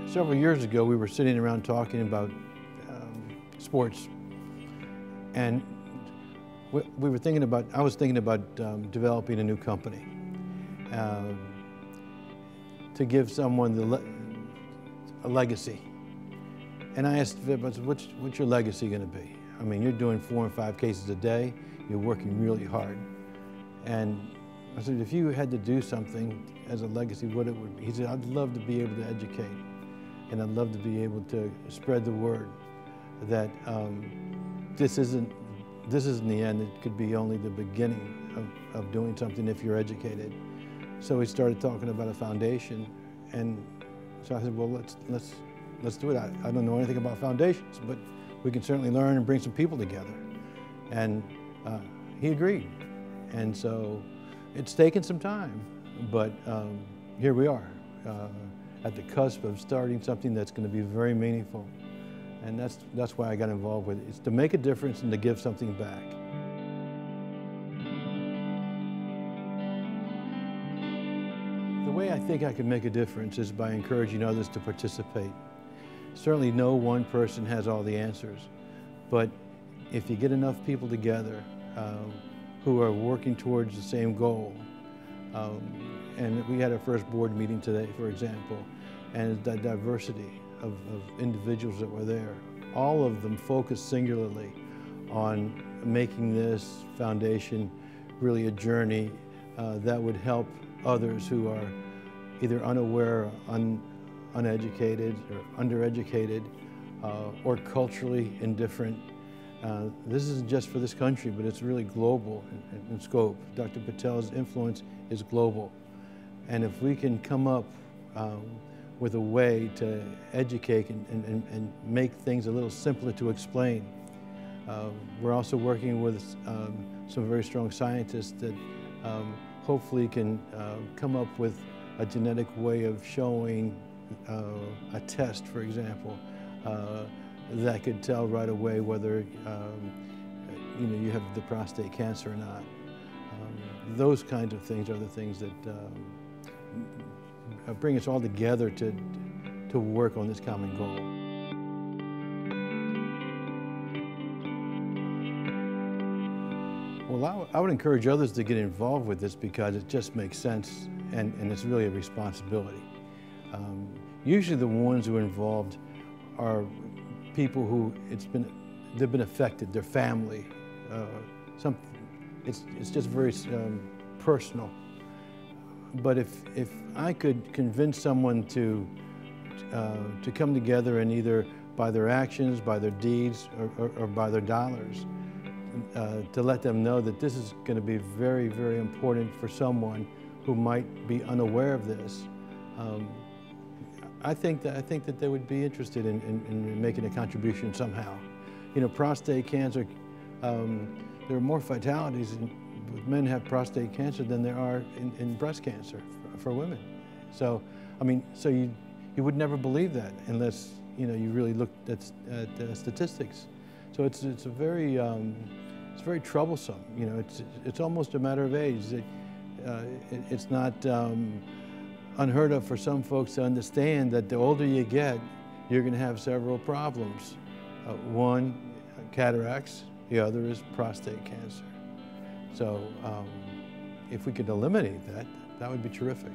Several years ago, we were sitting around talking about sports, and we were thinking about, I was thinking about developing a new company to give someone a legacy. And I asked Vip, I said, what's your legacy going to be? I mean, you're doing 4 and 5 cases a day, you're working really hard. And I said, if you had to do something as a legacy, what it would be? He said, I'd love to be able to educate, and I'd love to be able to spread the word that this isn't the end. It could be only the beginning of doing something if you're educated. So we started talking about a foundation, and so I said, well, let's do it. I don't know anything about foundations, but we can certainly learn and bring some people together. And he agreed. And so it's taken some time, but here we are at the cusp of starting something that's going to be very meaningful. And that's why I got involved with it. It's to make a difference and to give something back. The way I think I can make a difference is by encouraging others to participate. Certainly no one person has all the answers, but if you get enough people together who are working towards the same goal, and we had our first board meeting today, for example, and the diversity of individuals that were there, all of them focused singularly on making this foundation really a journey that would help others who are either unaware, uneducated, or undereducated, or culturally indifferent. This isn't just for this country, but it's really global in scope. Dr. Patel's influence is global. And if we can come up with a way to educate and make things a little simpler to explain. We're also working with some very strong scientists that hopefully can come up with a genetic way of showing a test, for example, that could tell right away whether you have the prostate cancer or not. Those kinds of things are the things that bring us all together to work on this common goal. Well, I would encourage others to get involved with this because it just makes sense and it's really a responsibility. Usually the ones who are involved are people who they've been affected, their family. It's just very personal. But if I could convince someone to come together and either by their actions, by their deeds, or by their dollars, to let them know that this is going to be very, very important for someone who might be unaware of this, I think that they would be interested in making a contribution somehow. You know, prostate cancer, there are more fatalities with men who have prostate cancer than there are in breast cancer for women. So, I mean, so you would never believe that unless you really looked at statistics. So it's very troublesome. You know, it's almost a matter of age. It's not unheard of for some folks to understand that the older you get, you're going to have several problems. One, cataracts. The other is prostate cancer. So if we could eliminate that, that would be terrific.